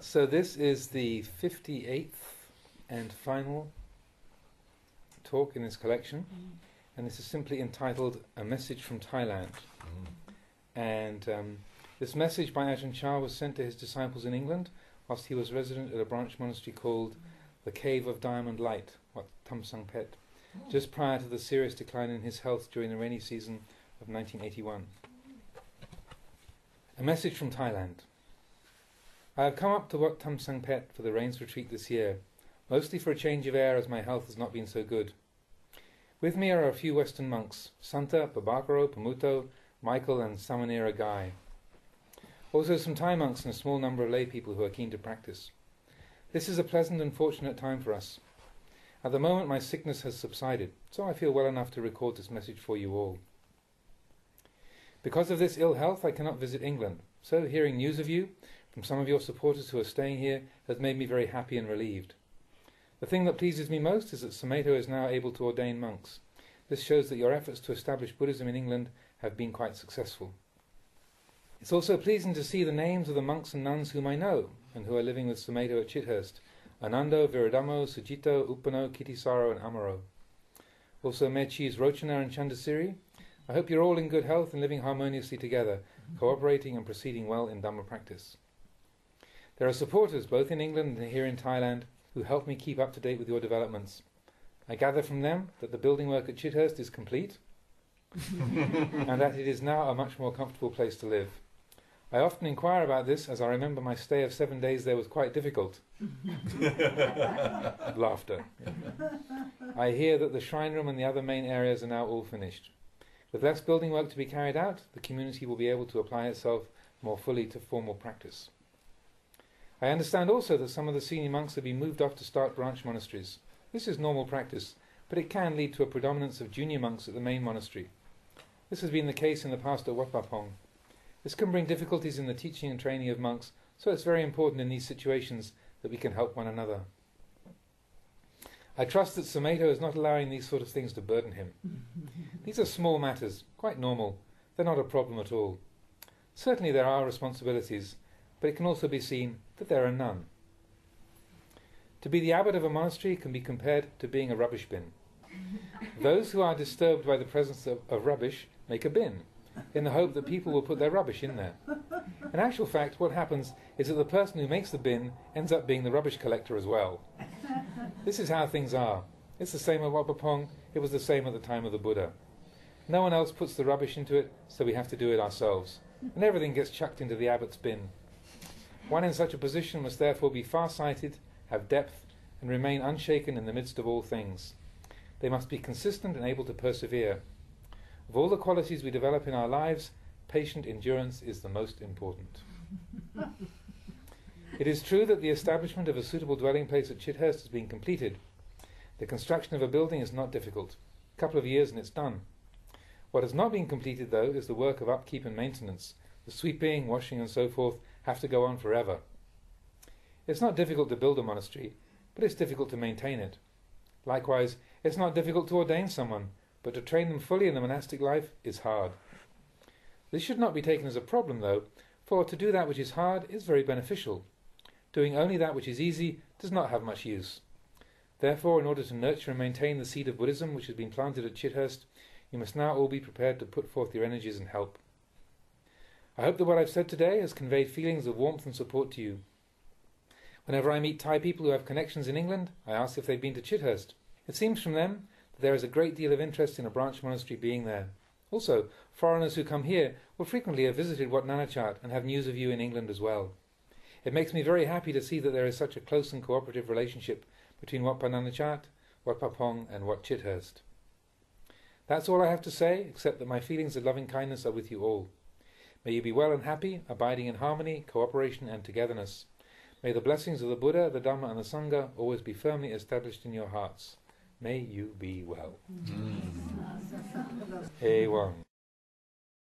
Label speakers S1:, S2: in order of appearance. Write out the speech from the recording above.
S1: So this is the 58th and final talk in this collection, and this is simply entitled A Message from Thailand. And this message by Ajahn Chah was sent to his disciples in England whilst he was resident at a branch monastery called the Cave of Diamond Light, Wat Tham Sang Phet, just prior to the serious decline in his health during the rainy season of 1981. A message from Thailand. I have come up to Wat Tham Sang Phet for the rains retreat this year, mostly for a change of air as my health has not been so good. With me are a few Western monks, Santa, Babakaro, Pamuto, Michael and Samanera Gai. Also some Thai monks and a small number of lay people who are keen to practice. This is a pleasant and fortunate time for us. At the moment my sickness has subsided, so I feel well enough to record this message for you all. Because of this ill health I cannot visit England, so hearing news of you from some of your supporters who are staying here has made me very happy and relieved. The thing that pleases me most is that Sumedho is now able to ordain monks. This shows that your efforts to establish Buddhism in England have been quite successful. It's also pleasing to see the names of the monks and nuns whom I know and who are living with Sumedho at Chithurst: Anando, Viradamo, Sujito, Upano, Kittisaro and Amaro. Also Mechis Rochana and Chandasiri. I hope you're all in good health and living harmoniously together, cooperating and proceeding well in Dhamma practice. There are supporters both in England and here in Thailand who help me keep up to date with your developments. I gather from them that the building work at Chithurst is complete and that it is now a much more comfortable place to live. I often inquire about this as I remember my stay of 7 days there was quite difficult. Laughter. I hear that the shrine room and the other main areas are now all finished. With less building work to be carried out, the community will be able to apply itself more fully to formal practice. I understand also that some of the senior monks have been moved off to start branch monasteries. This is normal practice, but it can lead to a predominance of junior monks at the main monastery. This has been the case in the past at Wat Pong. This can bring difficulties in the teaching and training of monks, so it's very important in these situations that we can help one another. I trust that Sumedho is not allowing these sort of things to burden him. These are small matters, quite normal. They're not a problem at all. Certainly there are responsibilities, but it can also be seen that there are none. To be the abbot of a monastery can be compared to being a rubbish bin. Those who are disturbed by the presence of rubbish make a bin, in the hope that people will put their rubbish in there. In actual fact, what happens is that the person who makes the bin ends up being the rubbish collector as well. This is how things are. It's the same at Wat Pong, it was the same at the time of the Buddha. No one else puts the rubbish into it, so we have to do it ourselves. And everything gets chucked into the abbot's bin. One in such a position must therefore be far-sighted, have depth, and remain unshaken in the midst of all things. They must be consistent and able to persevere. Of all the qualities we develop in our lives, patient endurance is the most important. It is true that the establishment of a suitable dwelling place at Chithurst has been completed. The construction of a building is not difficult. A couple of years and it's done. What has not been completed, though, is the work of upkeep and maintenance. The sweeping, washing and so forth have to go on forever. It's not difficult to build a monastery, but it's difficult to maintain it. Likewise, it's not difficult to ordain someone, but to train them fully in the monastic life is hard. This should not be taken as a problem, though, for to do that which is hard is very beneficial. Doing only that which is easy does not have much use. Therefore, in order to nurture and maintain the seed of Buddhism which has been planted at Chithurst, you must now all be prepared to put forth your energies and help. I hope that what I've said today has conveyed feelings of warmth and support to you. Whenever I meet Thai people who have connections in England, I ask if they've been to Chithurst. It seems from them that there is a great deal of interest in a branch monastery being there. Also, foreigners who come here will frequently have visited Wat Nanachat and have news of you in England as well. It makes me very happy to see that there is such a close and cooperative relationship between Wat Nanachat, Wat Pong and Wat Chithurst. That's all I have to say, except that my feelings of loving kindness are with you all. May you be well and happy, abiding in harmony, cooperation and togetherness. May the blessings of the Buddha, the Dhamma and the Sangha always be firmly established in your hearts. May you be well. A1